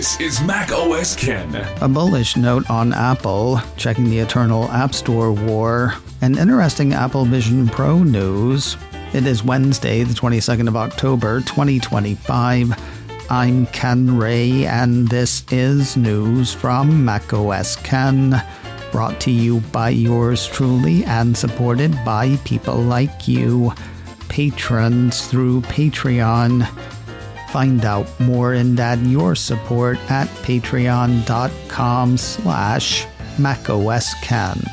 This is Mac OS Ken. A bullish note on Apple, checking the eternal App Store war, and interesting Apple Vision Pro news. It is Wednesday, the 22nd of October, 2025. I'm Ken Ray, and this is news from Mac OS Ken, brought to you by yours truly and supported by people like you, patrons through Patreon. Find out more and add your support at patreon.com/MacOSKen.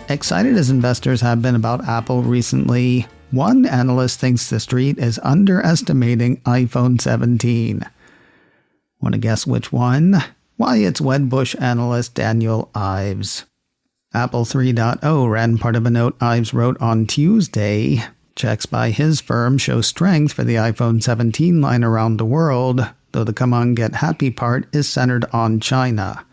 Excited as investors have been about Apple recently, one analyst thinks the street is underestimating iPhone 17. Want to guess which one? Why, it's Wedbush analyst Daniel Ives. Apple 3.0 ran part of a note Ives wrote on Tuesday. Checks by his firm show strength for the iPhone 17 line around the world, though the come on get happy part is centered on China.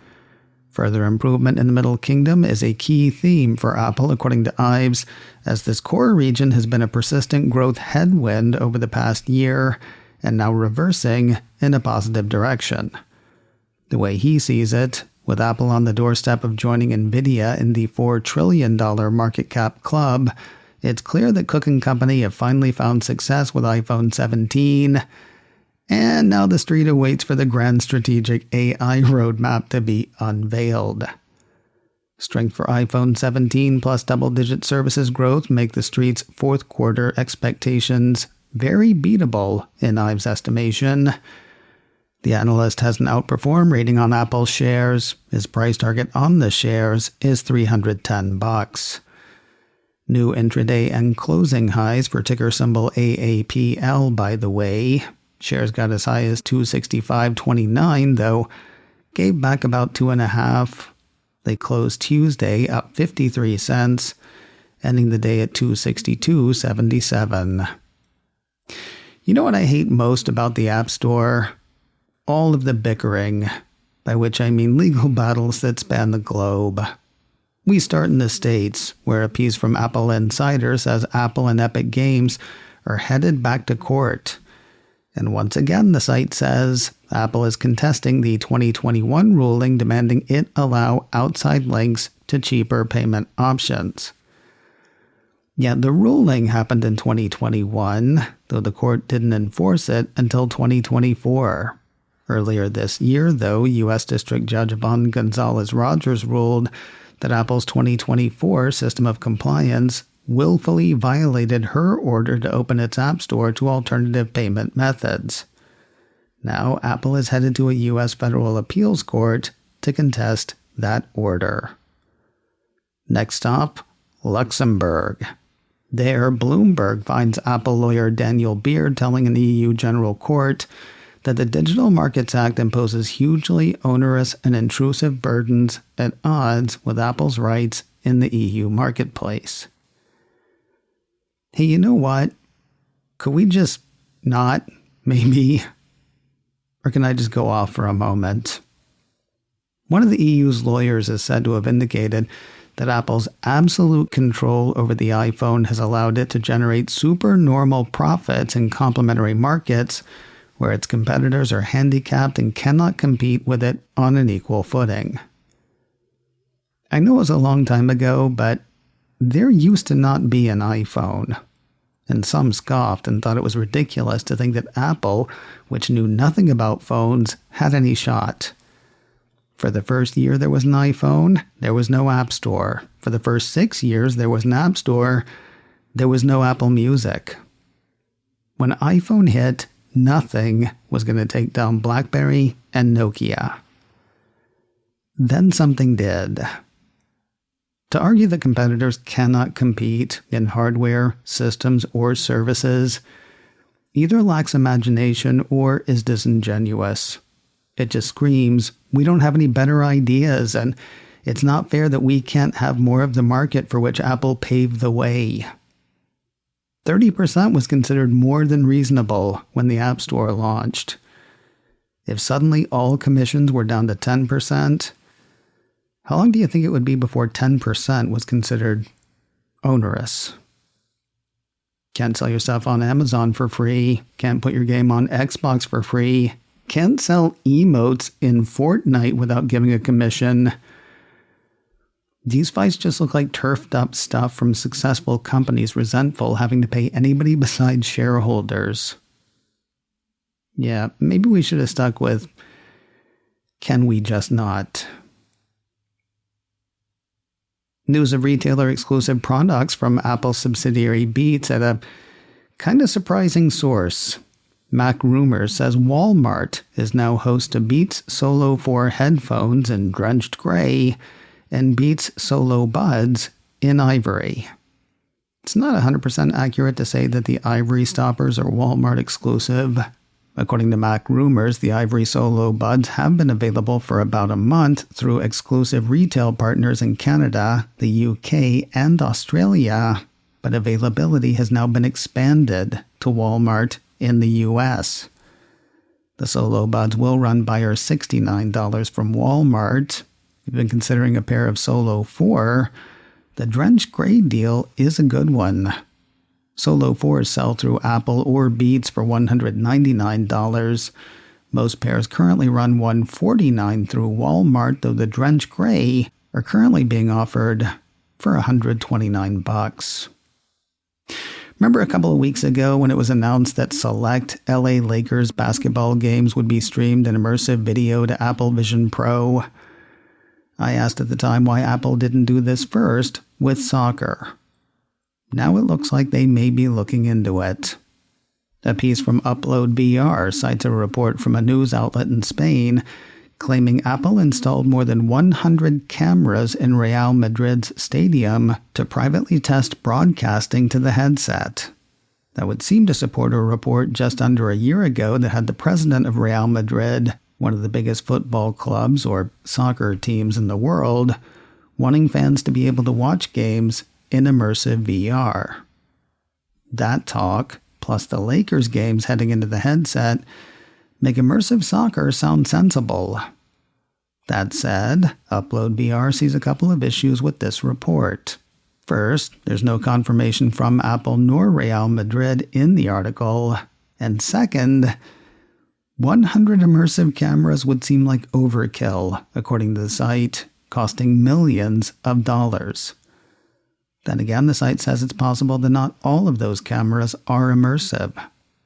Further improvement in the Middle Kingdom is a key theme for Apple, according to Ives, as this core region has been a persistent growth headwind over the past year, and now reversing in a positive direction. The way he sees it, with Apple on the doorstep of joining Nvidia in the $4 trillion market cap club, it's clear that Cook & Company have finally found success with iPhone 17, and now the street awaits for the grand strategic AI roadmap to be unveiled. Strength for iPhone 17 plus double-digit services growth make the street's fourth quarter expectations very beatable in Ives' estimation. The analyst has an outperform rating on Apple shares. His price target on the shares is $310. New intraday and closing highs for ticker symbol AAPL, by the way. Shares got as high as $265.29, though gave back about 2.5. They closed Tuesday up 53 cents, ending the day at $262.77. You know what I hate most about the App Store? All of the bickering, by which I mean legal battles that span the globe. We start in the States, where a piece from Apple Insider says Apple and Epic Games are headed back to court. And once again, the site says Apple is contesting the 2021 ruling demanding it allow outside links to cheaper payment options. Yet the ruling happened in 2021, though the court didn't enforce it until 2024. Earlier this year, though, U.S. District Judge Yvonne Gonzalez-Rogers ruled that Apple's 2024 system of compliance willfully violated her order to open its App Store to alternative payment methods. Now, Apple is headed to a U.S. federal appeals court to contest that order. Next stop, Luxembourg. There, Bloomberg finds Apple lawyer Daniel Beard telling an EU General Court that the Digital Markets Act imposes hugely onerous and intrusive burdens at odds with Apple's rights in the EU marketplace. Hey, you know what? Could we just not, maybe? Or can I just go off for a moment? One of the EU's lawyers is said to have indicated that Apple's absolute control over the iPhone has allowed it to generate supernormal profits in complementary markets where its competitors are handicapped and cannot compete with it on an equal footing. I know it was a long time ago, but there used to not be an iPhone. And some scoffed and thought it was ridiculous to think that Apple, which knew nothing about phones, had any shot. For the first year there was an iPhone, there was no App Store. For the first 6 years there was an App Store, there was no Apple Music. When iPhone hit, nothing was going to take down BlackBerry and Nokia. Then something did. To argue that competitors cannot compete in hardware, systems, or services either lacks imagination or is disingenuous. It just screams, we don't have any better ideas, and it's not fair that we can't have more of the market for which Apple paved the way. 30% was considered more than reasonable when the App Store launched. If suddenly all commissions were down to 10%, how long do you think it would be before 10% was considered onerous? Can't sell your stuff on Amazon for free, can't put your game on Xbox for free, can't sell emotes in Fortnite without giving a commission. These fights just look like turfed up stuff from successful companies resentful having to pay anybody besides shareholders. Yeah, maybe we should have stuck with, can we just not? News of retailer exclusive products from Apple subsidiary Beats at a kind of surprising source. Mac Rumors says Walmart is now host to Beats Solo 4 headphones in drenched gray and Beats Solo Buds in ivory. It's not 100% accurate to say that the ivory stoppers are Walmart exclusive. According to Mac Rumors, the ivory Solo Buds have been available for about a month through exclusive retail partners in Canada, the UK, and Australia, but availability has now been expanded to Walmart in the US. The Solo Buds will run buyers $69 from Walmart. If you've been considering a pair of Solo 4, the Drenched Gray deal is a good one. Solo 4s sell through Apple or Beats for $199. Most pairs currently run $149 through Walmart, though the Drenched Gray are currently being offered for $129. Remember a couple of weeks ago when it was announced that select LA Lakers basketball games would be streamed in immersive video to Apple Vision Pro? I asked at the time why Apple didn't do this first with soccer. Now it looks like they may be looking into it. A piece from Upload VR cites a report from a news outlet in Spain claiming Apple installed more than 100 cameras in Real Madrid's stadium to privately test broadcasting to the headset. That would seem to support a report just under a year ago that had the president of Real Madrid, one of the biggest football clubs or soccer teams in the world, wanting fans to be able to watch games in immersive VR. That talk, plus the Lakers games heading into the headset, make immersive soccer sound sensible. That said, Upload VR sees a couple of issues with this report. First, there's no confirmation from Apple nor Real Madrid in the article. And second, 100 immersive cameras would seem like overkill, according to the site, costing millions of dollars. Then again, the site says it's possible that not all of those cameras are immersive.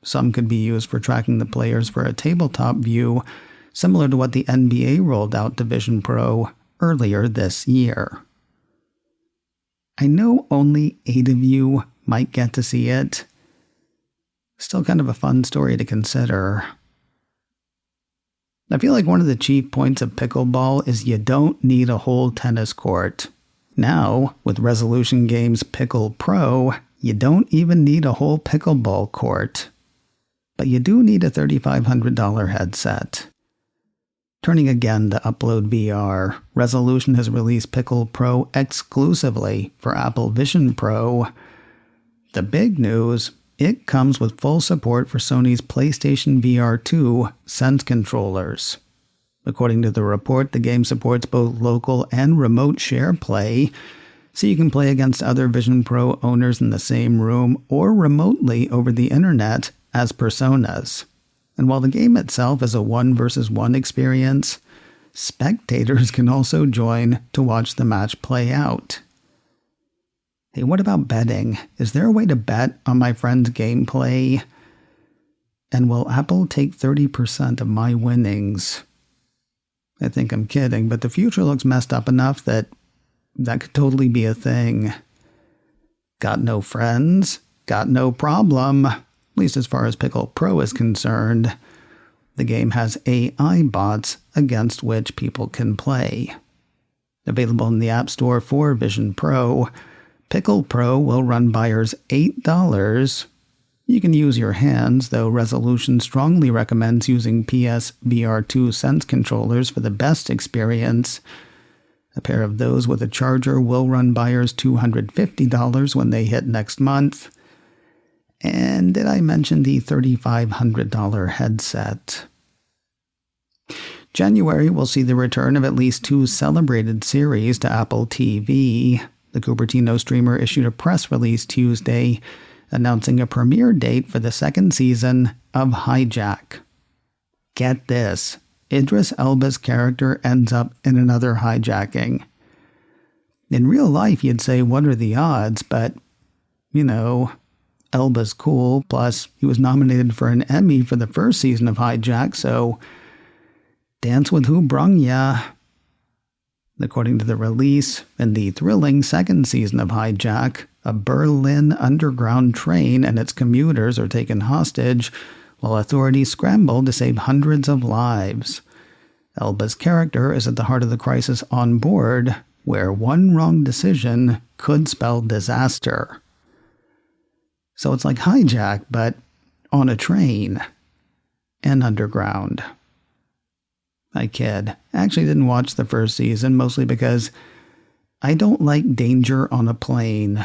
Some could be used for tracking the players for a tabletop view, similar to what the NBA rolled out to Vision Pro earlier this year. I know only 8 of you might get to see it. Still kind of a fun story to consider. I feel like one of the chief points of Pickleball is you don't need a whole tennis court. Now, with Resolution Games Pickle Pro, you don't even need a whole pickleball court. But you do need a $3,500 headset. Turning again to Upload VR, Resolution has released Pickle Pro exclusively for Apple Vision Pro. The big news, it comes with full support for Sony's PlayStation VR 2 Sense controllers. According to the report, the game supports both local and remote share play, so you can play against other Vision Pro owners in the same room or remotely over the internet as personas. And while the game itself is a 1 versus 1 experience, spectators can also join to watch the match play out. Hey, what about betting? Is there a way to bet on my friend's gameplay? And will Apple take 30% of my winnings? I think I'm kidding, but the future looks messed up enough that could totally be a thing. Got no friends? Got no problem. At least as far as Pickle Pro is concerned. The game has AI bots against which people can play. Available in the App Store for Vision Pro, Pickle Pro will run buyers $8. You can use your hands, though Resolution strongly recommends using PS VR 2 Sense controllers for the best experience. A pair of those with a charger will run buyers $250 when they hit next month. And did I mention the $3,500 headset? January will see the return of at least 2 celebrated series to Apple TV. The Cupertino streamer issued a press release Tuesday announcing a premiere date for the 2nd season of Hijack. get this, Idris Elba's character ends up in another hijacking. In real life, you'd say, what are the odds? But, Elba's cool. Plus, he was nominated for an Emmy for the first season of Hijack, so dance with who brung ya. According to the release, in the thrilling second season of Hijack, a Berlin underground train and its commuters are taken hostage while authorities scramble to save hundreds of lives. Elba's character is at the heart of the crisis on board, where one wrong decision could spell disaster. So it's like Hijack, but on a train and underground. I kid. I actually didn't watch the first season, mostly because I don't like danger on a plane.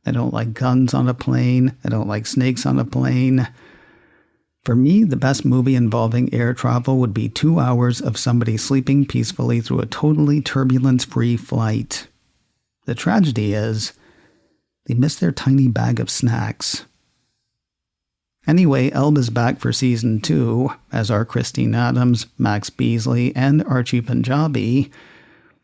I don't like guns on a plane. I don't like snakes on a plane. For me, the best movie involving air travel would be 2 hours of somebody sleeping peacefully through a totally turbulence-free flight. The tragedy is, they miss their tiny bag of snacks. Anyway, Elba's back for season 2, as are Christine Adams, Max Beasley, and Archie Punjabi.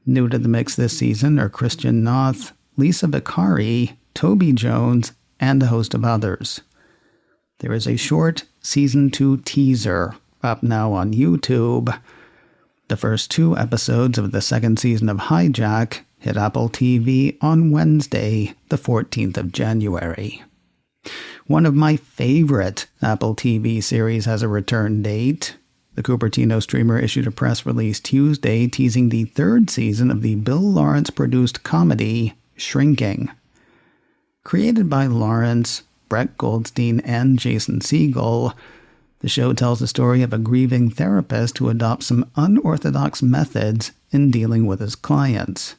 New to the mix this season are Christian Noth, Lisa Vicari, Toby Jones, and a host of others. There is a short season 2 teaser up now on YouTube. The first 2 episodes of the second season of Hijack hit Apple TV on Wednesday, the 14th of January. One of my favorite Apple TV series has a return date. The Cupertino streamer issued a press release Tuesday teasing the 3rd season of the Bill Lawrence-produced comedy Shrinking. Created by Lawrence, Brett Goldstein, and Jason Segel, the show tells the story of a grieving therapist who adopts some unorthodox methods in dealing with his clients.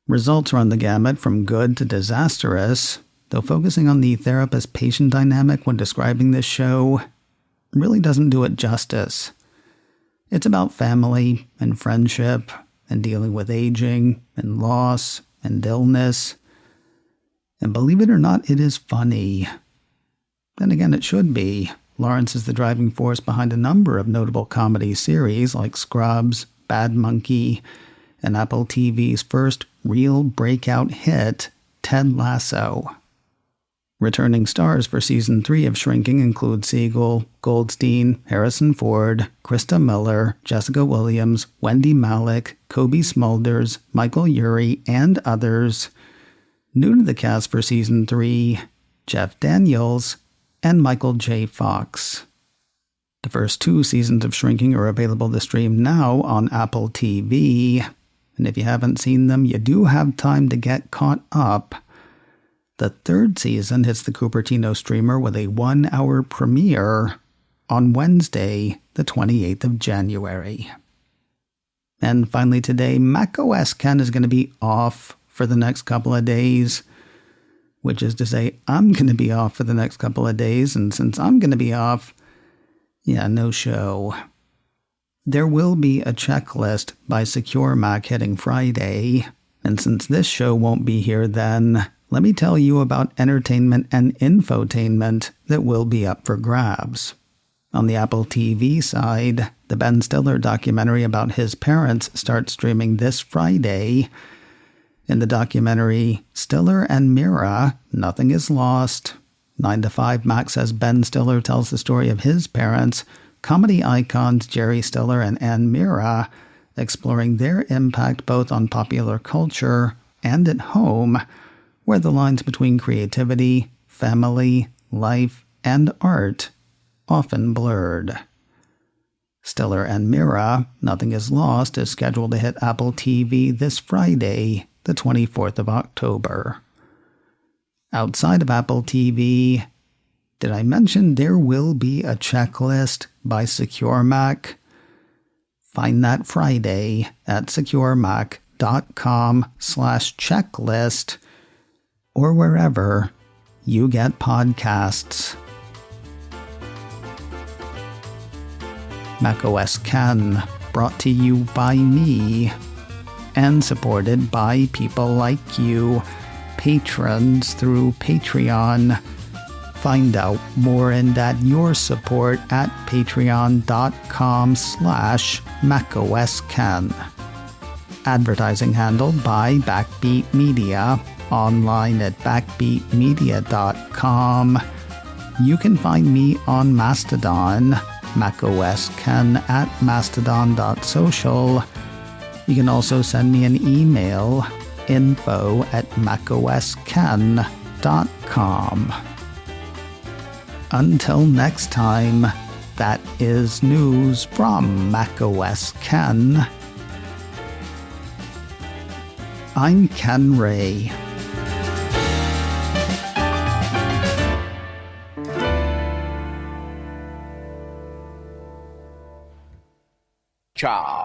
Results run the gamut from good to disastrous, though focusing on the therapist-patient dynamic when describing this show really doesn't do it justice. It's about family and friendship and dealing with aging and loss and illness. And believe it or not, it is funny. Then again, it should be. Lawrence is the driving force behind a number of notable comedy series like Scrubs, Bad Monkey, and Apple TV's first real breakout hit, Ted Lasso. Returning stars for Season 3 of Shrinking include Segel, Goldstein, Harrison Ford, Krista Miller, Jessica Williams, Wendy Malick, Kobe Smulders, Michael Urie, and others. New to the cast for Season 3, Jeff Daniels, and Michael J. Fox. The first 2 seasons of Shrinking are available to stream now on Apple TV, and if you haven't seen them, you do have time to get caught up. The 3rd season hits the Cupertino streamer with a 1-hour premiere on Wednesday, the 28th of January. And finally today, macOS Ken is going to be off for the next couple of days, which is to say I'm going to be off for the next couple of days, and since I'm going to be off, no show. There will be a checklist by Secure Mac hitting Friday, and since this show won't be here then, let me tell you about entertainment and infotainment that will be up for grabs. On the Apple TV side, the Ben Stiller documentary about his parents starts streaming this Friday. In the documentary, Stiller and Mera, Nothing is Lost. 9 to 5 Mac says Ben Stiller tells the story of his parents, comedy icons Jerry Stiller and Ann Mera, exploring their impact both on popular culture and at home, where the lines between creativity, family, life, and art often blurred. Stiller and Mera, Nothing is Lost, is scheduled to hit Apple TV this Friday, the 24th of October. Outside of Apple TV, did I mention there will be a checklist by Secure Mac? Find that Friday at securemac.com/checklist or wherever you get podcasts. macOS Ken, brought to you by me and supported by people like you, patrons through Patreon. Find out more and add your support at patreon.com/MacOSCan. Advertising handled by Backbeat Media, online at backbeatmedia.com. You can find me on Mastodon, MacOSCan at mastodon.social. You can also send me an email, info@macoscan.com. Until next time, that is news from macOSCan. I'm Ken Ray. Ciao.